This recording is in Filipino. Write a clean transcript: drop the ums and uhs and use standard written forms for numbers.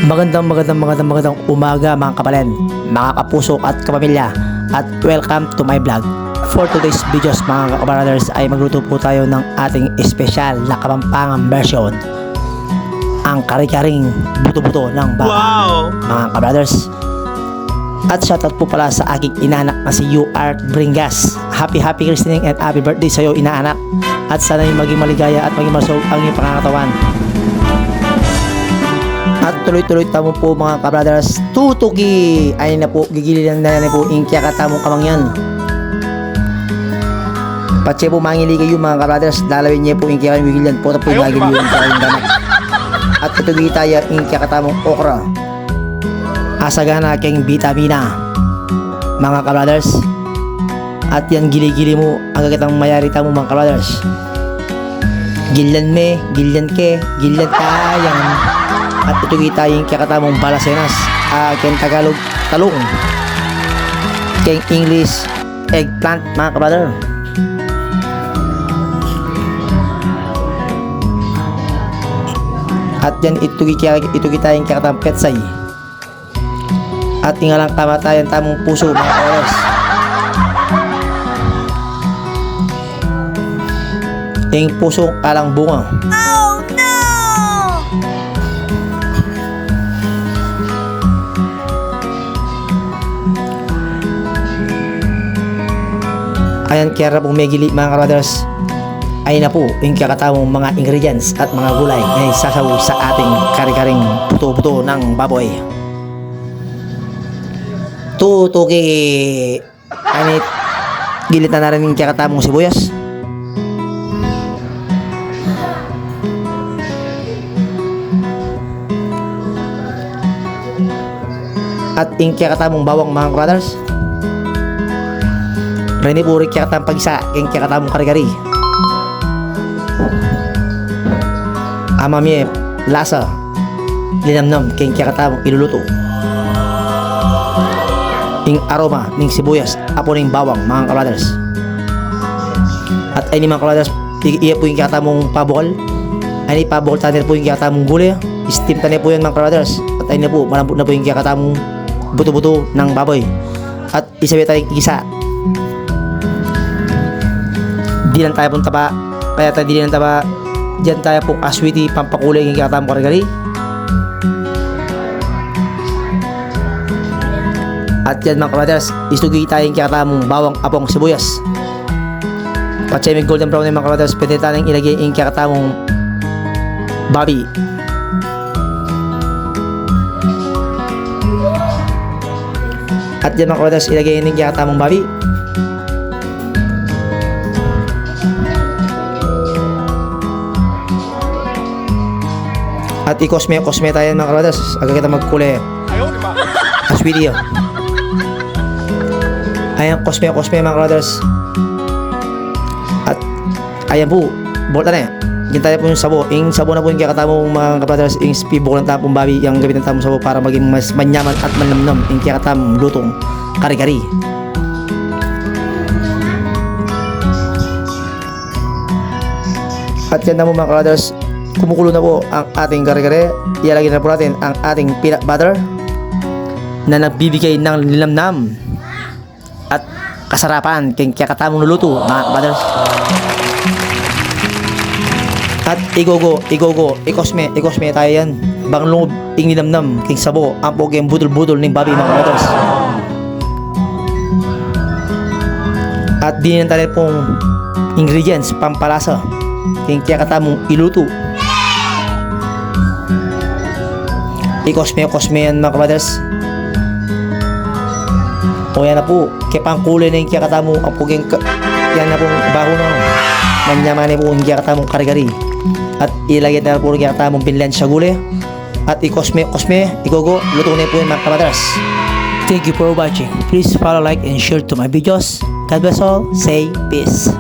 Magandang umaga mga kapalen, mga kapuso at kapamilya, at welcome to my vlog. For today's videos mga kabrothers ay magluto po tayo ng ating espesyal na Kapampangan version, ang kare-karing buto-buto ng baka. Wow! Mga kabrothers, at shoutout po pala sa aking inaanak na si UR Bringas. Happy christening and happy birthday sa iyo inaanak, at sana yung maging maligaya at maging malusog ang iyong pangangatawan. At tuloy-tuloy tamo po mga kabrothers, tutugi ay na po, gigilinan na po ingkya katamong kamangyan. Patse po mangili kayo mga kabrothers, lalawin niya po ingkya kayong gigilinan po, tapos lagi yung ingkya kayong ganak. At tutugi tayo ingkya katamong okra, asagana keng vitamina mga kabrothers. At yan gili-gili mo ang kakitang mayari tamo mga kabrothers. Gilyan me, gilyan ke, gilyan tayang. At ito kita yung kakatamong balasenas, ken Tagalog talong, ken English eggplant mga kabrother. At yan ito kita yung kakatamong petsay, at tingalang kamatayan tamong puso mga kabrothers. Yung pusong kalang bunga. Ayan, kaya na pong megili mga kabrothers ay na po yung kakatamong mga ingredients at mga gulay na sasaw sa ating kare-karing buto-buto ng baboy. Tutuki anit gilit na rin yung kakatamong sibuyas, at yung kakatamong bawang mga kabrothers. Rene puri kaya katang pagisa, kaya katamong kari-kari. Amamye lasa, linamnam, kaya katamong iluluto. Ing aroma ning sibuyas, apo ning bawang mga kabrothers. At ay ni mga kabrothers, iya po yung katamong pabukal. Ay ni pabukal tanir po yung katamong gulay. Steam tanir po yan mga kabrothers. At ay na po, malambot na po yung katamong buto-buto ng baboy. At isabi tayong isa. Di lang tayo pong taba, kaya tayo di lang taba. Diyan tayo pong aswiti, pampakulay yung kakatamong kare-kari. At yan mga kabrothers, isugi tayo yung kakatamong bawang apong sibuyas. Patsay may golden brown yung mga kabrothers, pwede tayong ilagay yung kakatamong babi. At yan mga kabrothers, ilagay yung kakatamong babi. At ikosme tayo mga kabrothers, agad kita magkulay aswiti yun. Ayan, kosme mga kabrothers. At ayan po, bolta na yan. Diyan tayo po yung sabo. Yung sabo na po yung kakatamong mga kabrothers, yung spibo ng tapong babi, yung gamit ng tamong sabo para maging mas manyaman at manamnam yung kakatamong lutong kari-kari. At yan na po mga kabrothers, kumukulo na po ang ating kare-kare. Ilalagay na po natin ang ating peanut butter na nagbibigay ng linamnam at kasarapan kaya kakatamong luluto mga kabrothers. At igogo, ikosme tayo yan. Banglong ing linamnam king sabo ang pogeng budol-budol ng babi mga kabrothers. At din tayo pong ingredients pampalasa kaya kakatamong iluto. Ikosme yan mga kabrothers. O yan na po, kaya pang kulay na yung kakatamong ang puging yan na pong baho na manyaman na po yung kakatamong kari-kari. At ilagay na po yung kakatamong binlan sa gulay. At ikosme, igogo, luto na po yung mga kabrothers. Thank you for watching. Please follow, like, and share to my videos. God bless all. Say peace.